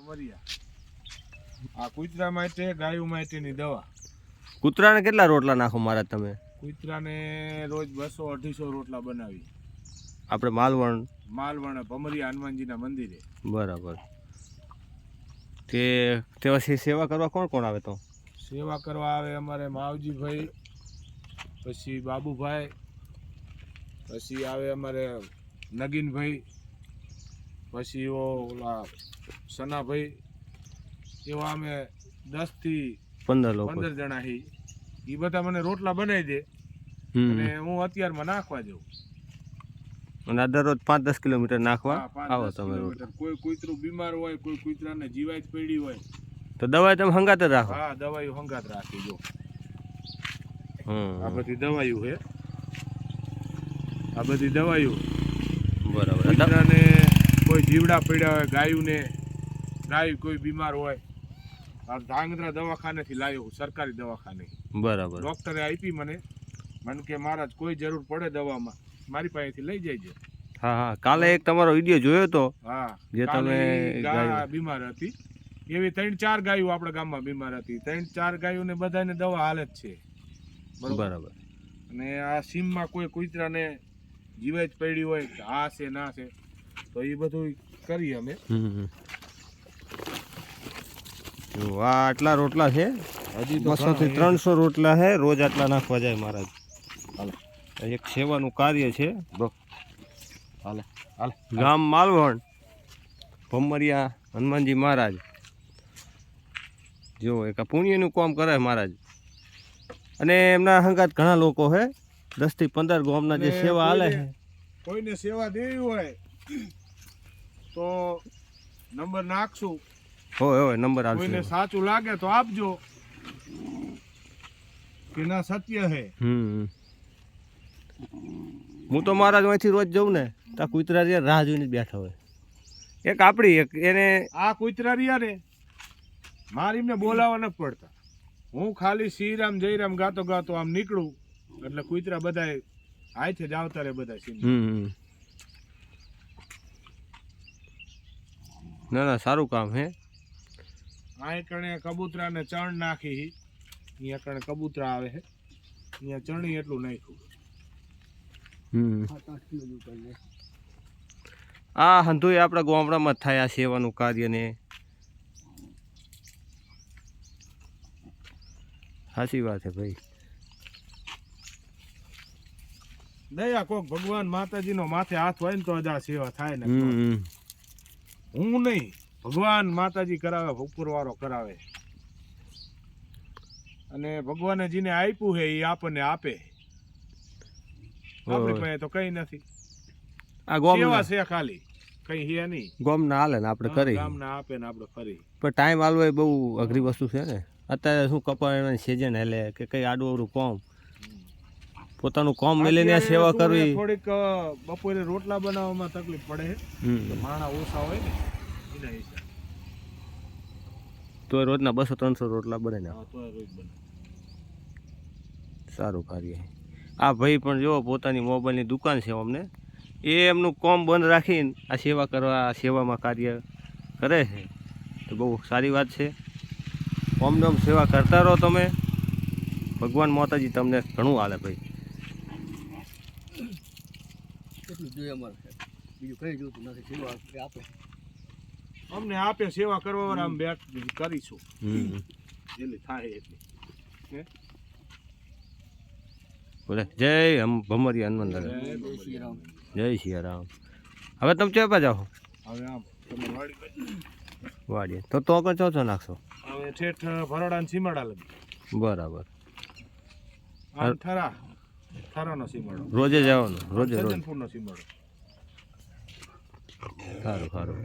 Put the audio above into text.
આ કૂતરા માટે ગાયો માટેની દવા. કૂતરાને કેટલા રોટલા નાખો મહારાજ તમે? કૂતરાને રોજ 200-250 રોટલા બનાવી. આપણે માલવણ ભમરિયા હનુમાનજીના મંદિરે. બરાબર. તે પછી સેવા કરવા કોણ કોણ આવે? તો સેવા કરવા આવે અમારે માવજીભાઈ, પછી બાબુભાઈ, પછી આવે અમારે નગીનભાઈ, પછી ઓલા સનાભાઈ, એવા અમે 10 થી 15 જણા હી. એ બધા મને રોટલા બનાવી દે અને હું અત્યારમાં નાખવા જાઉં. અને દરરોજ 5-10 કિલોમીટર નાખવા આવો તમે? કોઈ કૂતરું બીમાર હોય, કોઈ કૂતરાને જીવાત પડી હોય તો દવાઈ તમે હંગાત જ રાખો? હા, દવાઈ હંગાત રાખી જો. આ બધી દવાઈઓ છે, આ બધી દવાઈઓ. બરાબર. કૂતરાને કોઈ જીવડા પડ્યા હોય, ગાય કોઈ બીમાર હોય, ધાંગધ્રા દવાખાનેથી લાવ્યો, સરકારી દવાખાને. બરાબર. ડોક્ટરે આપી મને કે મહારાજ કોઈ જરૂર પડે દવામાં મારી પાસેથી લઈ જાય. હા, કાલે એક તમારો વિડીયો જોયો તો. હા, જે તમે ગાય બીમાર હતી, એવી 3-4 ગાયો આપણા ગામમાં બીમાર હતી. 3-4 ગાયોને બધાને દવા હાલે જ છે. બરાબર. અને આ સીમમાં કોઈ કૂતરાને જીવાત પડી હોય, આ છે ના છે, તો એ બધું કરીએ અમે. આટલા રોટલા છે, હજી 200 થી 300 રોટલા છે, રોજ આટલા નાખવા જાય મહારાજ. એક સેવાનું કાર્ય છે. ગામ માલવણ, ભમરિયા હનુમાનજી મહારાજ. જો એક પુણ્યનું કામ કરે મહારાજ. અને એમના હંગાત ઘણા લોકો છે, 10 થી 15 ગામના જે સેવા હાલે છે. કોઈને સેવા દેવી હોય તો નંબર નાખશું. હોય નંબર આવશે. કોઈને સાચું લાગે તો આપજો કે ના સત્ય હે. હું તો મહારાજ અહીંથી રોજ જઉં ને તો કૂતરા રાહ જોઈને બેઠા હોય. એક આપણી એક એને આ કૂતરા રહ્યા ને મારે એમને બોલાવવા નથી પડતા. હું ખાલી શ્રીરામ જયરામ ગાતો ગાતો આમ નીકળું એટલે કૂતરા બધા આયથી જ આવતા રહે બધા. ના સારું કામ હે. આ કણે કબૂતરાને ચણ નાખી, અહીંયા કણે કબૂતરા આવે છે, અહીંયા ચણી એટલું નાખ્યું. આ હંધુય આપણા ગામડામાં જ થાય આ સેવાનું કાર્ય ને. સાચી વાત છે ભાઈ. દયા કોક ભગવાન માતાજીનો માથે હાથ હોય ને તો જ આ સેવા થાય ને. હું નહીં, ભગવાન માતાજી કરાવે, ઉપરવાળો કરાવે. અને ભગવાને જેને આપ્યું છે એ આપણને આપે. આપણી પાસે તો કઈ નથી. આ ગોમ છે ખાલી, કઈ હે નહીં. ગોમ ના હાલે ને આપણે કરી, ગામ ના આપે ને આપણે ફરી. પણ ટાઈમ હાલવો એ બહુ અઘરી વસ્તુ છે ને. અત્યારે શું કપાળની સિઝન હેલે કે કઈ આડું અવડું કોમ, પોતાનું કામ મેલીને સેવા કરવી. થોડીક બપોરે રોટલા બનાવવામાં તકલીફ પડે છે, માણા ઓછા હોય ને એના હિસાબે. તો રોજના 200-300 રોટલા બને ને. સારું કાર્ય. આ ભાઈ પણ જો પોતાની મોબાઈલની દુકાન છે અમને, એ એમનું કામ બંધ રાખીને આ સેવા કરવા, આ સેવામાં કાર્ય કરે છે. તો બહુ સારી વાત છે. ઓમને ઓમ સેવા કરતા રહો તમે. ભગવાન માતાજી તમને ઘણું હાલે ભાઈ. અમને આપે સેવા કરવા આમ બેઠ કરીશું એટલી થાય એટલી. બોલે જય ભમરિયા હનુમાન દાદા, જય સિયારામ. હવે તમે ચોપા જાઓ? હવે આમ તમારે વાડીએ તો આગળ ચો નાખશો? હવે ઠેઠ ભરોડા ને સીમાડા લગી. બરાબર. થરાનો સીમાડો રોજે જવાનું? રોજ સજ્જનપુરનો સીમાડો. સારું.